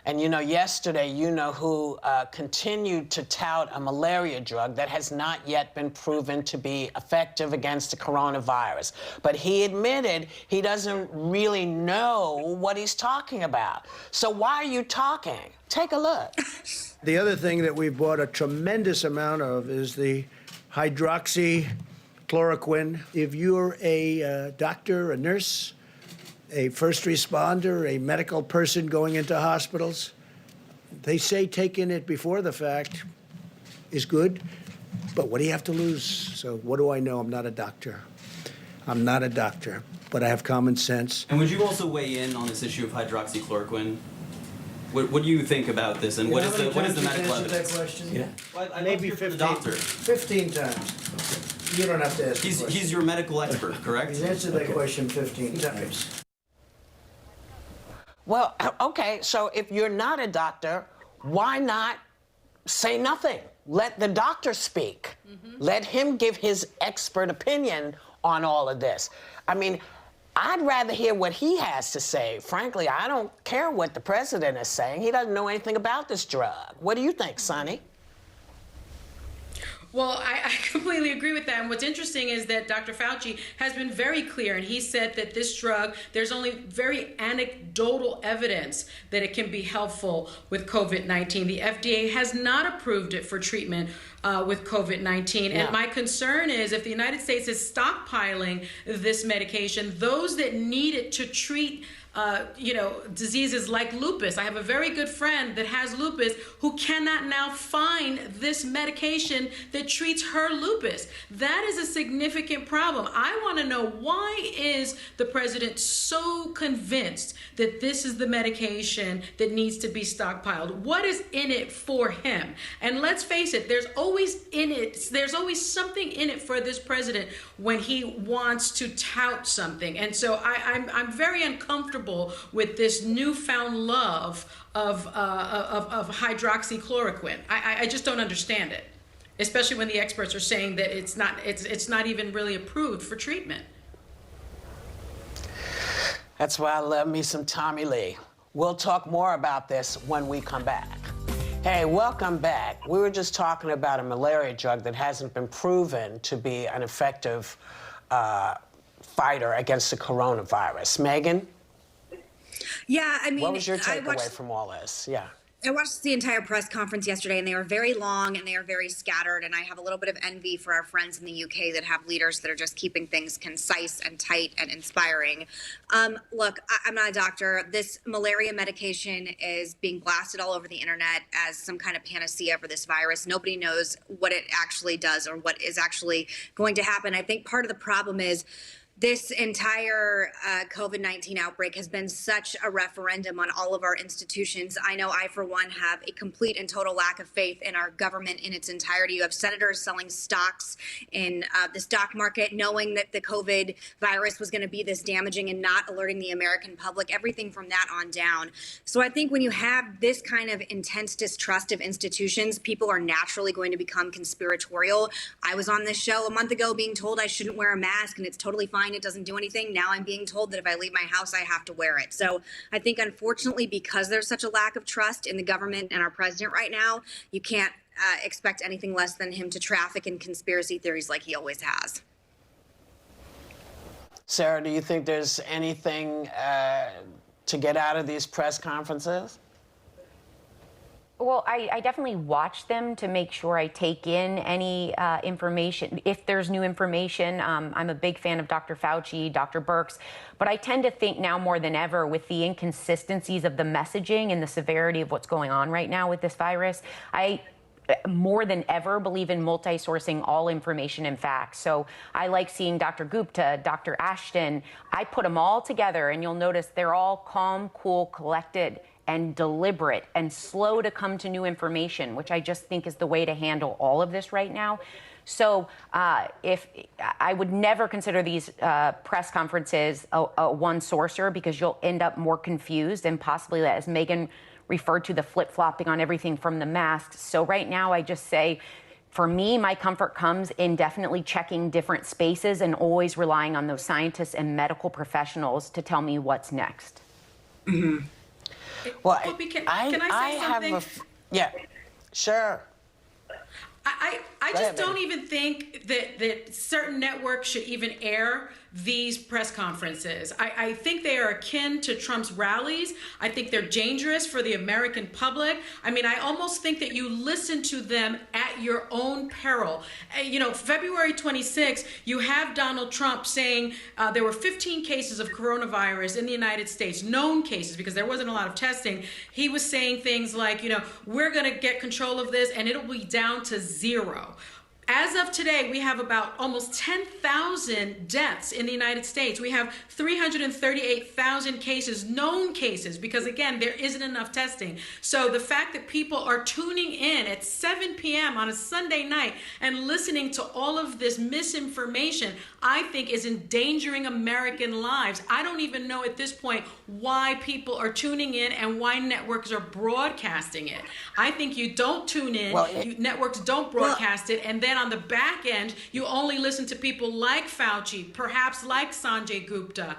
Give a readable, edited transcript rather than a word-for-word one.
And you know, yesterday, you know who continued to tout a malaria drug that has not yet been proven to be effective against the coronavirus. But he admitted he doesn't really know what he's talking about. So why are you talking? Take a look. The other thing that we've bought a tremendous amount of is the hydroxychloroquine. If you're a doctor, a nurse, a first responder, a medical person going into hospitals, they say taking it before the fact is good, but what do you have to lose? So what do I know? I'm not a doctor. I'm not a doctor, but I have common sense. And would you also weigh in on this issue of hydroxychloroquine? What do you think about this, and what is the medical evidence? That question? Yeah. Well, Maybe 15 times. You don't have to ask. He's your medical expert, correct? He's answered that question 15 times. Well, okay, so if you're not a doctor, why not say nothing? Let the doctor speak. Let him give his expert opinion on all of this. I mean, I'd rather hear what he has to say. Frankly, I don't care what the president is saying. He doesn't know anything about this drug. What do you think, Sonny? Well, I completely agree with that. And what's interesting is that Dr. Fauci has been very clear, and he said that this drug, there's only very anecdotal evidence that it can be helpful with COVID-19. The FDA has not approved it for treatment with COVID-19. Yeah. And my concern is if the United States is stockpiling this medication, those that need it to treat diseases like lupus. I have a very good friend that has lupus who cannot now find this medication that treats her lupus. That is a significant problem. I want to know, why is the president so convinced that this is the medication that needs to be stockpiled? What is in it for him? And let's face it, there's always something in it for this president when he wants to tout something. And so I'm very uncomfortable with this newfound love of hydroxychloroquine. I just don't understand it, especially when the experts are saying that it's not even really approved for treatment. That's why I love me some Tommy Lee. We'll talk more about this when we come back. Hey, welcome back. We were just talking about a malaria drug that hasn't been proven to be an effective fighter against the coronavirus. Megan? Yeah, I mean, what was your takeaway from all this? Yeah. I watched the entire press conference yesterday, and they were very long and they are very scattered. And I have a little bit of envy for our friends in the UK that have leaders that are just keeping things concise and tight and inspiring. Look, I'm not a doctor. This malaria medication is being blasted all over the internet as some kind of panacea for this virus. Nobody knows what it actually does or what is actually going to happen. I think part of the problem is this entire COVID-19 outbreak has been such a referendum on all of our institutions. I know I, for one, have a complete and total lack of faith in our government in its entirety. You have senators selling stocks in the stock market, knowing that the COVID virus was going to be this damaging and not alerting the American public, everything from that on down. So I think when you have this kind of intense distrust of institutions, people are naturally going to become conspiratorial. I was on this show a month ago being told I shouldn't wear a mask, and it's totally fine. It doesn't do anything. Now I'm being told that if I leave my house, I have to wear it. So I think, unfortunately, because there's such a lack of trust in the government and our president right now, you can't expect anything less than him to traffic in conspiracy theories like he always has. Sarah, do you think there's anything to get out of these press conferences? Well, I definitely watch them to make sure I take in any information. If there's new information, I'm a big fan of Dr. Fauci, Dr. Birx, but I tend to think now more than ever with the inconsistencies of the messaging and the severity of what's going on right now with this virus, I more than ever believe in multi-sourcing all information and facts. So I like seeing Dr. Gupta, Dr. Ashton. I put them all together, and you'll notice they're all calm, cool, collected, and deliberate and slow to come to new information, which I just think is the way to handle all of this right now. So if I would never consider these press conferences a one-sourcer, because you'll end up more confused and possibly, as Megan referred to, the flip-flopping on everything from the masks. So right now I just say, for me, my comfort comes in definitely checking different spaces and always relying on those scientists and medical professionals to tell me what's next. Mm-hmm. Well, Whoopi, can I say have something? yeah, sure. I Go just ahead, don't baby. even think that certain networks should even air these press conferences. I think they are akin to Trump's rallies. I think they're dangerous for the American public. I mean, I almost think that you listen to them at your own peril. You know, February 26th, you have Donald Trump saying there were 15 cases of coronavirus in the United States, known cases, because there wasn't a lot of testing. He was saying things like, you know, we're going to get control of this and it'll be down to 0. As of today, we have about almost 10,000 deaths in the United States. We have 338,000 cases, known cases, because again, there isn't enough testing. So the fact that people are tuning in at 7 p.m. on a Sunday night and listening to all of this misinformation, I think is endangering American lives. I don't even know at this point why people are tuning in and why networks are broadcasting it. I think you don't tune in, networks don't broadcast it, and then on the back end, you only listen to people like Fauci, perhaps like Sanjay Gupta.